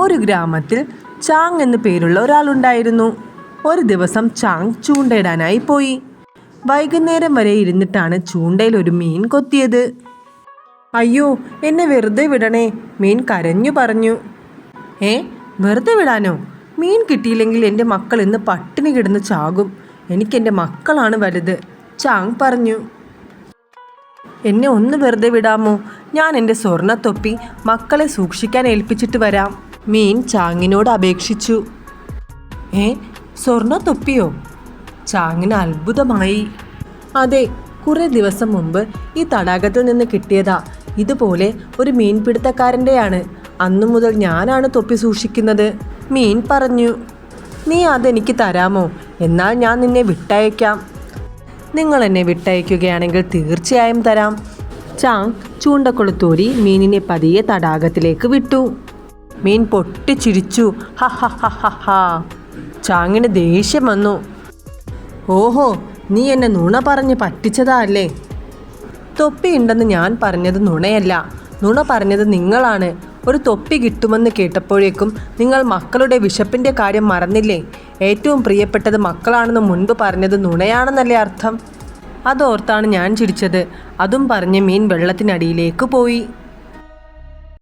ഒരു ഗ്രാമത്തിൽ ചാങ് എന്നു പേരുള്ള ഒരാളുണ്ടായിരുന്നു. ഒരു ദിവസം ചാങ് ചൂണ്ടയിടാനായി പോയി. വൈകുന്നേരം വരെ ഇരുന്നിട്ടാണ് ചൂണ്ടയിൽ ഒരു മീൻ കൊത്തിയത്. അയ്യോ, എന്നെ വെറുതെ വിടണേ, മീൻ കരഞ്ഞു പറഞ്ഞു. വെറുതെ വിടാനോ? മീൻ കിട്ടിയില്ലെങ്കിൽ എൻ്റെ മക്കൾ ഇന്ന് പട്ടിണി കിടന്ന് ചാകും. എനിക്കെൻ്റെ മക്കളാണ് വലുത്, ചാങ് പറഞ്ഞു. എന്നെ ഒന്ന് വെറുതെ വിടാമോ? ഞാൻ എൻ്റെ സ്വർണ്ണത്തൊപ്പി മക്കളെ സൂക്ഷിക്കാൻ ഏൽപ്പിച്ചിട്ട് വരാം, മീൻ ചാങ്ങിനോട് അപേക്ഷിച്ചു. സ്വർണ്ണത്തൊപ്പിയോ? ചാങ്ങിന് അത്ഭുതമായി. അതെ, കുറേ ദിവസം മുമ്പ് ഈ തടാകത്തിൽ നിന്ന് കിട്ടിയതാ. ഇതുപോലെ ഒരു മീൻപിടുത്തക്കാരൻ്റെയാണ്. അന്നു മുതൽ ഞാനാണ് തൊപ്പി സൂക്ഷിക്കുന്നത്, മീൻ പറഞ്ഞു. നീ അതെനിക്ക് തരാമോ? എന്നാൽ ഞാൻ നിന്നെ വിട്ടയക്കാം. നിങ്ങൾ എന്നെ വിട്ടയക്കുകയാണെങ്കിൽ തീർച്ചയായും തരാം. ചാങ് ചൂണ്ടക്കൊളുത്തൂരി മീനിനെ പതിയെ തടാകത്തിലേക്ക് വിട്ടു. മീൻ പൊട്ടിച്ചിരിച്ചു. ഹ ഹ ഹ ഹ ഹ. ചാങ്ങിന് ദേഷ്യം വന്നു. ഓഹോ, നീ എന്നെ നുണ പറഞ്ഞ് പറ്റിച്ചതാ അല്ലേ? തൊപ്പിയുണ്ടെന്ന് ഞാൻ പറഞ്ഞത് നുണയല്ല, നുണ പറഞ്ഞത് നിങ്ങളാണ്. ഒരു തൊപ്പി കിട്ടുമെന്ന് കേട്ടപ്പോഴേക്കും നിങ്ങൾ മക്കളുടെ വിശപ്പിൻ്റെ കാര്യം മറന്നില്ലേ? ഏറ്റവും പ്രിയപ്പെട്ടത് മക്കളാണെന്ന് മുൻപ് പറഞ്ഞത് നുണയാണെന്നല്ലേ അർത്ഥം? അതോർത്താണ് ഞാൻ ചിരിച്ചത്. അതും പറഞ്ഞ് മീൻ വെള്ളത്തിനടിയിലേക്ക് പോയി.